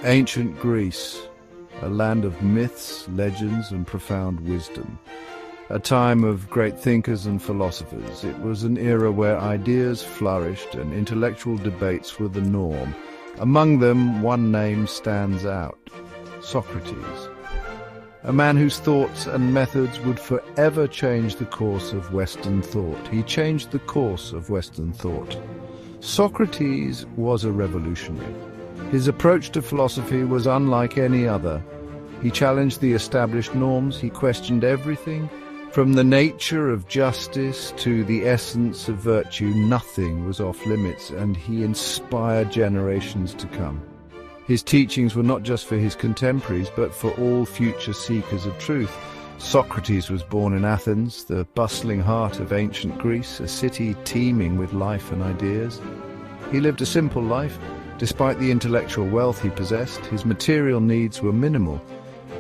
Ancient Greece, a land of myths, legends, and profound wisdom. A time of great thinkers and philosophers. It was an era where ideas flourished and intellectual debates were the norm. Among them, one name stands out: Socrates. A man whose thoughts and methods would forever change the course of Western thought. He changed the course of Western thought. Socrates was a revolutionary. His approach to philosophy was unlike any other. He challenged the established norms. He questioned everything, from the nature of justice to the essence of virtue. Nothing was off limits, and he inspired generations to come. His teachings were not just for his contemporaries, but for all future seekers of truth. Socrates was born in Athens, the bustling heart of ancient Greece, a city teeming with life and ideas. He lived a simple life. Despite the intellectual wealth he possessed, his material needs were minimal.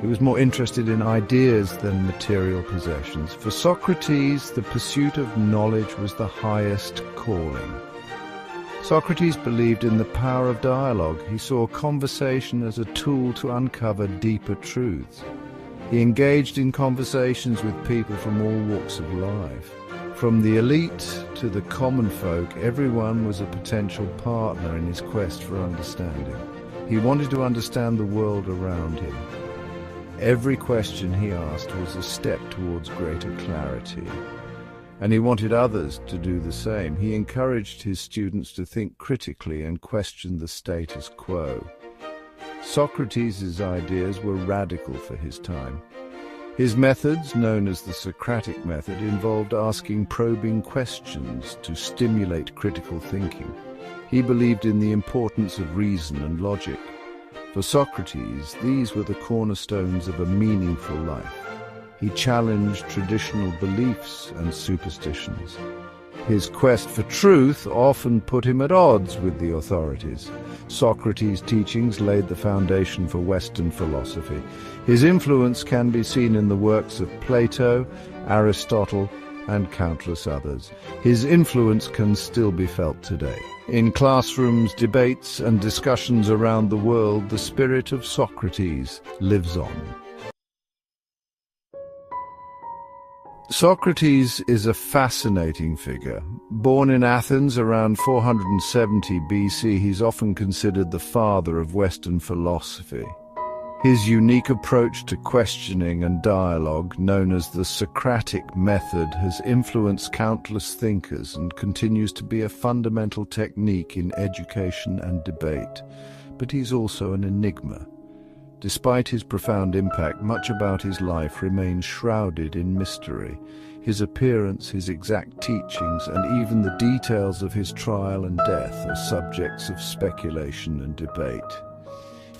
He was more interested in ideas than material possessions. For Socrates, the pursuit of knowledge was the highest calling. Socrates believed in the power of dialogue. He saw conversation as a tool to uncover deeper truths. He engaged in conversations with people from all walks of life. From the elite to the common folk, everyone was a potential partner in his quest for understanding. He wanted to understand the world around him. Every question he asked was a step towards greater clarity. And he wanted others to do the same. He encouraged his students to think critically and question the status quo. Socrates' ideas were radical for his time. His methods, known as the Socratic method, involved asking probing questions to stimulate critical thinking. He believed in the importance of reason and logic. For Socrates, these were the cornerstones of a meaningful life. He challenged traditional beliefs and superstitions. His quest for truth often put him at odds with the authorities. Socrates' teachings laid the foundation for Western philosophy. His influence can be seen in the works of Plato, Aristotle, and countless others. His influence can still be felt today. In classrooms, debates, and discussions around the world, the spirit of Socrates lives on. Socrates is a fascinating figure. Born in Athens around 470 BC, he's often considered the father of Western philosophy. His unique approach to questioning and dialogue, known as the Socratic method, has influenced countless thinkers and continues to be a fundamental technique in education and debate. But he's also an enigma. Despite his profound impact, much about his life remains shrouded in mystery. His appearance, his exact teachings, and even the details of his trial and death are subjects of speculation and debate.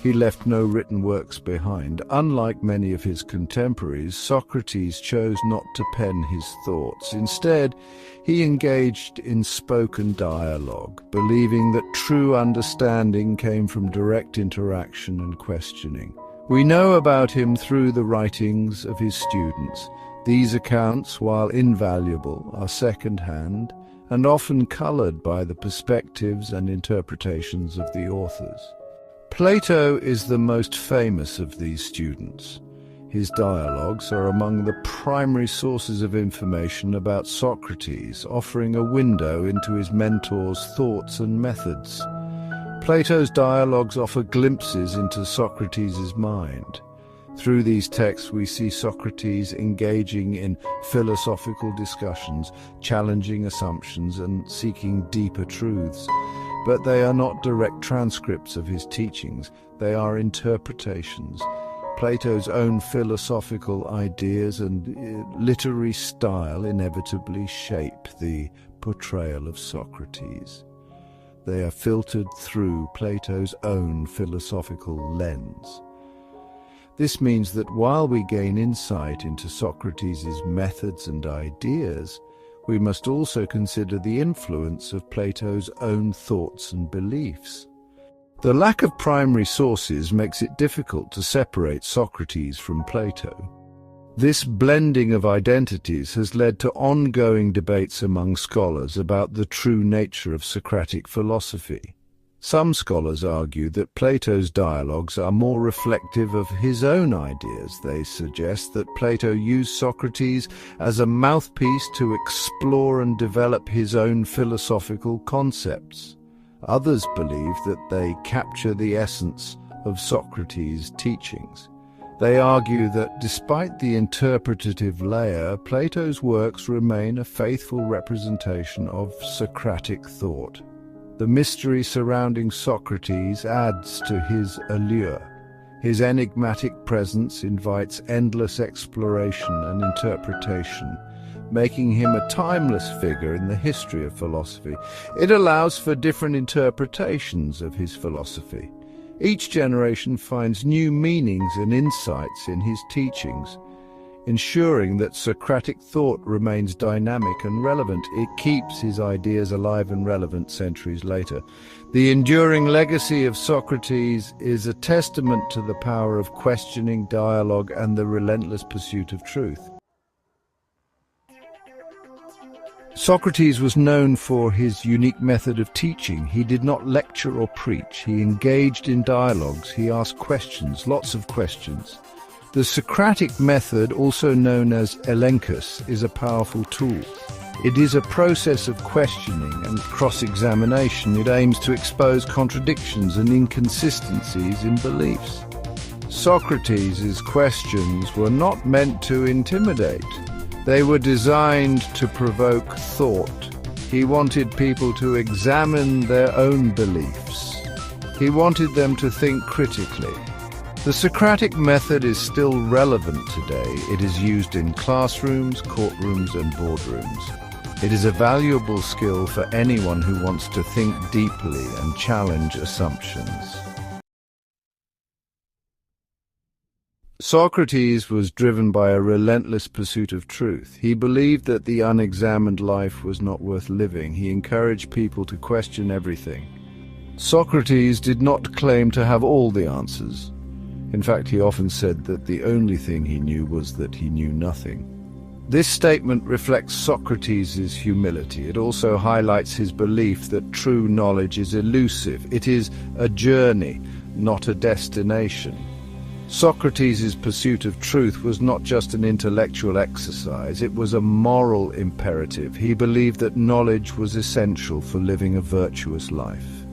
He left no written works behind. Unlike many of his contemporaries, Socrates chose not to pen his thoughts. Instead, he engaged in spoken dialogue, believing that true understanding came from direct interaction and questioning. We know about him through the writings of his students. These accounts, while invaluable, are second-hand and often colored by the perspectives and interpretations of the authors. Plato is the most famous of these students. His dialogues are among the primary sources of information about Socrates, offering a window into his mentor's thoughts and methods. Plato's dialogues offer glimpses into Socrates' mind. Through these texts, we see Socrates engaging in philosophical discussions, challenging assumptions, and seeking deeper truths. But they are not direct transcripts of his teachings. They are interpretations. Plato's own philosophical ideas and literary style inevitably shape the portrayal of Socrates. They are filtered through Plato's own philosophical lens. This means that while we gain insight into Socrates' methods and ideas, we must also consider the influence of Plato's own thoughts and beliefs. The lack of primary sources makes it difficult to separate Socrates from Plato. This blending of identities has led to ongoing debates among scholars about the true nature of Socratic philosophy. Some scholars argue that Plato's dialogues are more reflective of his own ideas. They suggest that Plato used Socrates as a mouthpiece to explore and develop his own philosophical concepts. Others believe that they capture the essence of Socrates' teachings. They argue that despite the interpretative layer, Plato's works remain a faithful representation of Socratic thought. The mystery surrounding Socrates adds to his allure. His enigmatic presence invites endless exploration and interpretation, making him a timeless figure in the history of philosophy. It allows for different interpretations of his philosophy. Each generation finds new meanings and insights in his teachings, ensuring that Socratic thought remains dynamic and relevant. It keeps his ideas alive and relevant centuries later. The enduring legacy of Socrates is a testament to the power of questioning, dialogue, and the relentless pursuit of truth. Socrates was known for his unique method of teaching. He did not lecture or preach. He engaged in dialogues. He asked questions, lots of questions. The Socratic method, also known as elenchus, is a powerful tool. It is a process of questioning and cross-examination. It aims to expose contradictions and inconsistencies in beliefs. Socrates' questions were not meant to intimidate. They were designed to provoke thought. He wanted people to examine their own beliefs. He wanted them to think critically. The Socratic method is still relevant today. It is used in classrooms, courtrooms, and boardrooms. It is a valuable skill for anyone who wants to think deeply and challenge assumptions. Socrates was driven by a relentless pursuit of truth. He believed that the unexamined life was not worth living. He encouraged people to question everything. Socrates did not claim to have all the answers. In fact, he often said that the only thing he knew was that he knew nothing. This statement reflects Socrates' humility. It also highlights his belief that true knowledge is elusive. It is a journey, not a destination. Socrates' pursuit of truth was not just an intellectual exercise, it was a moral imperative. He believed that knowledge was essential for living a virtuous life.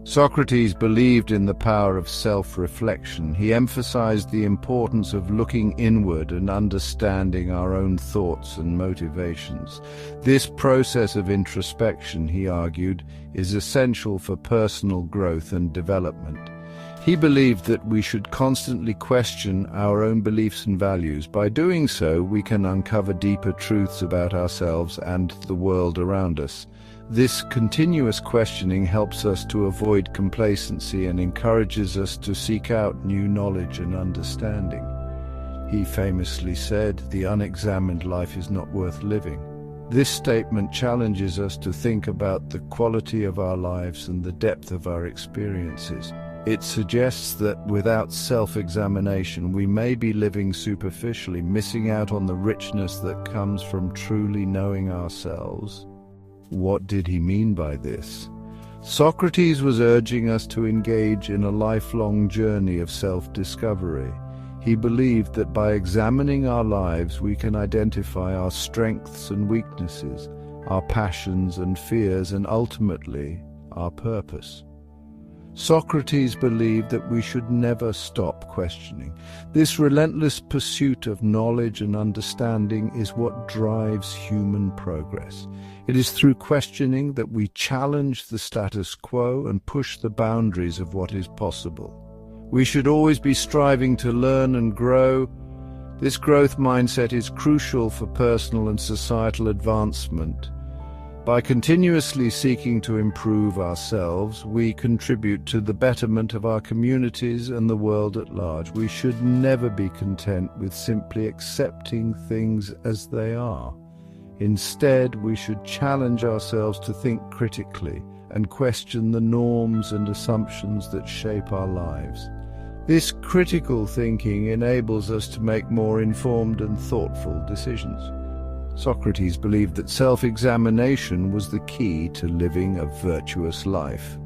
Socrates believed in the power of self-reflection. He emphasized the importance of looking inward and understanding our own thoughts and motivations. This process of introspection, he argued, is essential for personal growth and development. He believed that we should constantly question our own beliefs and values. By doing so, we can uncover deeper truths about ourselves and the world around us. This continuous questioning helps us to avoid complacency and encourages us to seek out new knowledge and understanding. He famously said, "The unexamined life is not worth living." This statement challenges us to think about the quality of our lives and the depth of our experiences. It suggests that without self-examination, we may be living superficially, missing out on the richness that comes from truly knowing ourselves. What did he mean by this? Socrates was urging us to engage in a lifelong journey of self-discovery. He believed that by examining our lives, we can identify our strengths and weaknesses, our passions and fears, and ultimately, our purpose. Socrates believed that we should never stop questioning. This relentless pursuit of knowledge and understanding is what drives human progress. It is through questioning that we challenge the status quo and push the boundaries of what is possible. We should always be striving to learn and grow. This growth mindset is crucial for personal and societal advancement. By continuously seeking to improve ourselves, we contribute to the betterment of our communities and the world at large. We should never be content with simply accepting things as they are. Instead, we should challenge ourselves to think critically and question the norms and assumptions that shape our lives. This critical thinking enables us to make more informed and thoughtful decisions. Socrates believed that self-examination was the key to living a virtuous life.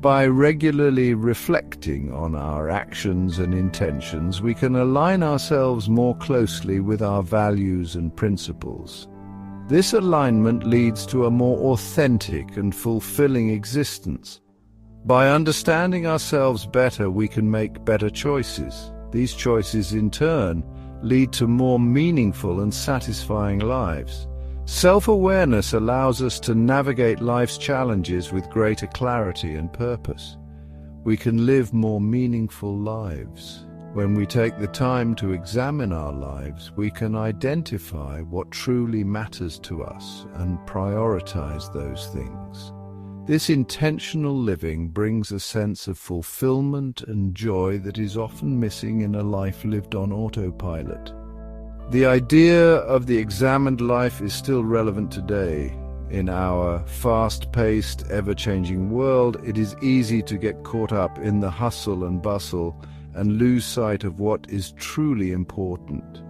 By regularly reflecting on our actions and intentions, we can align ourselves more closely with our values and principles. This alignment leads to a more authentic and fulfilling existence. By understanding ourselves better, we can make better choices. These choices, in turn, lead to more meaningful and satisfying lives. Self-awareness allows us to navigate life's challenges with greater clarity and purpose. We can live more meaningful lives. When we take the time to examine our lives, we can identify what truly matters to us and prioritize those things. This intentional living brings a sense of fulfillment and joy that is often missing in a life lived on autopilot. The idea of the examined life is still relevant today. In our fast-paced, ever-changing world, it is easy to get caught up in the hustle and bustle and lose sight of what is truly important.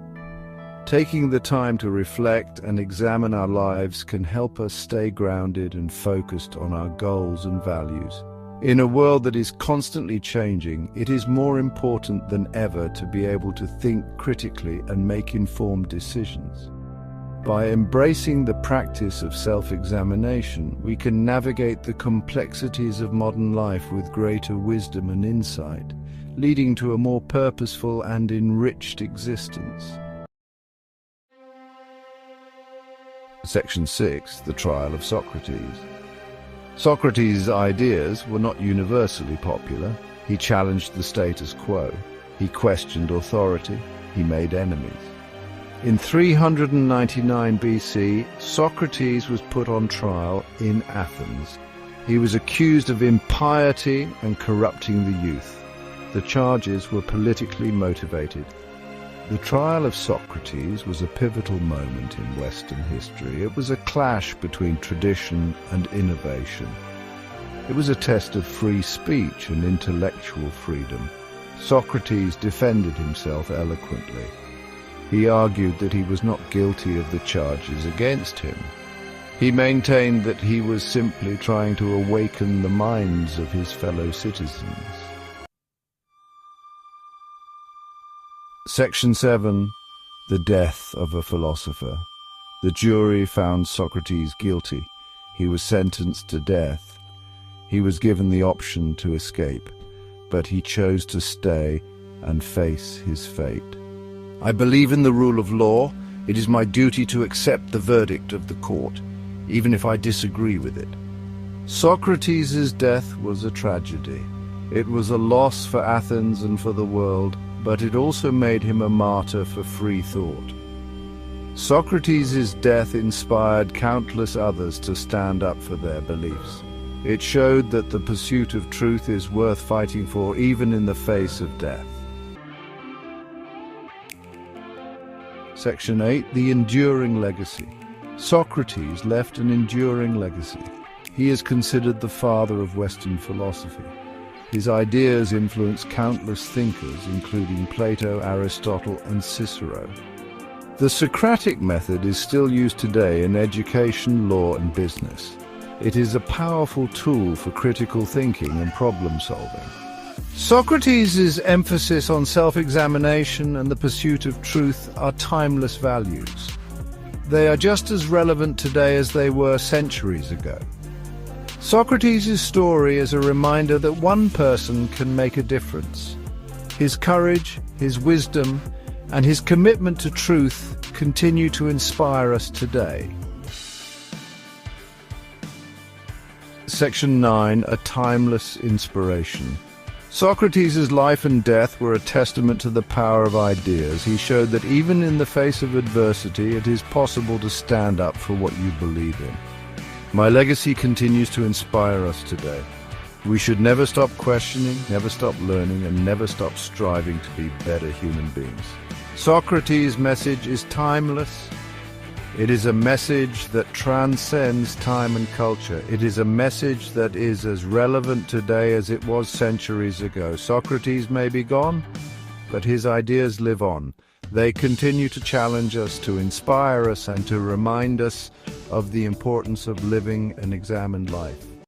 Taking the time to reflect and examine our lives can help us stay grounded and focused on our goals and values. In a world that is constantly changing, it is more important than ever to be able to think critically and make informed decisions. By embracing the practice of self-examination, we can navigate the complexities of modern life with greater wisdom and insight, leading to a more purposeful and enriched existence. Section 6. The Trial of Socrates. Socrates' ideas were not universally popular. He challenged the status quo. He questioned authority. He made enemies. In 399 BC, Socrates was put on trial in Athens. He was accused of impiety and corrupting the youth. The charges were politically motivated. The trial of Socrates was a pivotal moment in Western history. It was a clash between tradition and innovation. It was a test of free speech and intellectual freedom. Socrates defended himself eloquently. He argued that he was not guilty of the charges against him. He maintained that he was simply trying to awaken the minds of his fellow citizens. Section 7. The Death of a Philosopher. The jury found Socrates guilty. He was sentenced to death. He was given the option to escape, but he chose to stay and face his fate. I believe in the rule of law. It is my duty to accept the verdict of the court, even if I disagree with it. Socrates' death was a tragedy. It was a loss for Athens and for the world, but it also made him a martyr for free thought. Socrates' death inspired countless others to stand up for their beliefs. It showed that the pursuit of truth is worth fighting for, even in the face of death. Section 8. The Enduring Legacy. Socrates left an enduring legacy. He is considered the father of Western philosophy. His ideas influenced countless thinkers, including Plato, Aristotle, and Cicero. The Socratic method is still used today in education, law, and business. It is a powerful tool for critical thinking and problem-solving. Socrates' emphasis on self-examination and the pursuit of truth are timeless values. They are just as relevant today as they were centuries ago. Socrates' story is a reminder that one person can make a difference. His courage, his wisdom, and his commitment to truth continue to inspire us today. Section 9. A Timeless Inspiration. Socrates' life and death were a testament to the power of ideas. He showed that even in the face of adversity, it is possible to stand up for what you believe in. My legacy continues to inspire us today. We should never stop questioning, never stop learning, and never stop striving to be better human beings. Socrates' message is timeless. It is a message that transcends time and culture. It is a message that is as relevant today as it was centuries ago. Socrates may be gone, but his ideas live on. They continue to challenge us, to inspire us, and to remind us of the importance of living an examined life.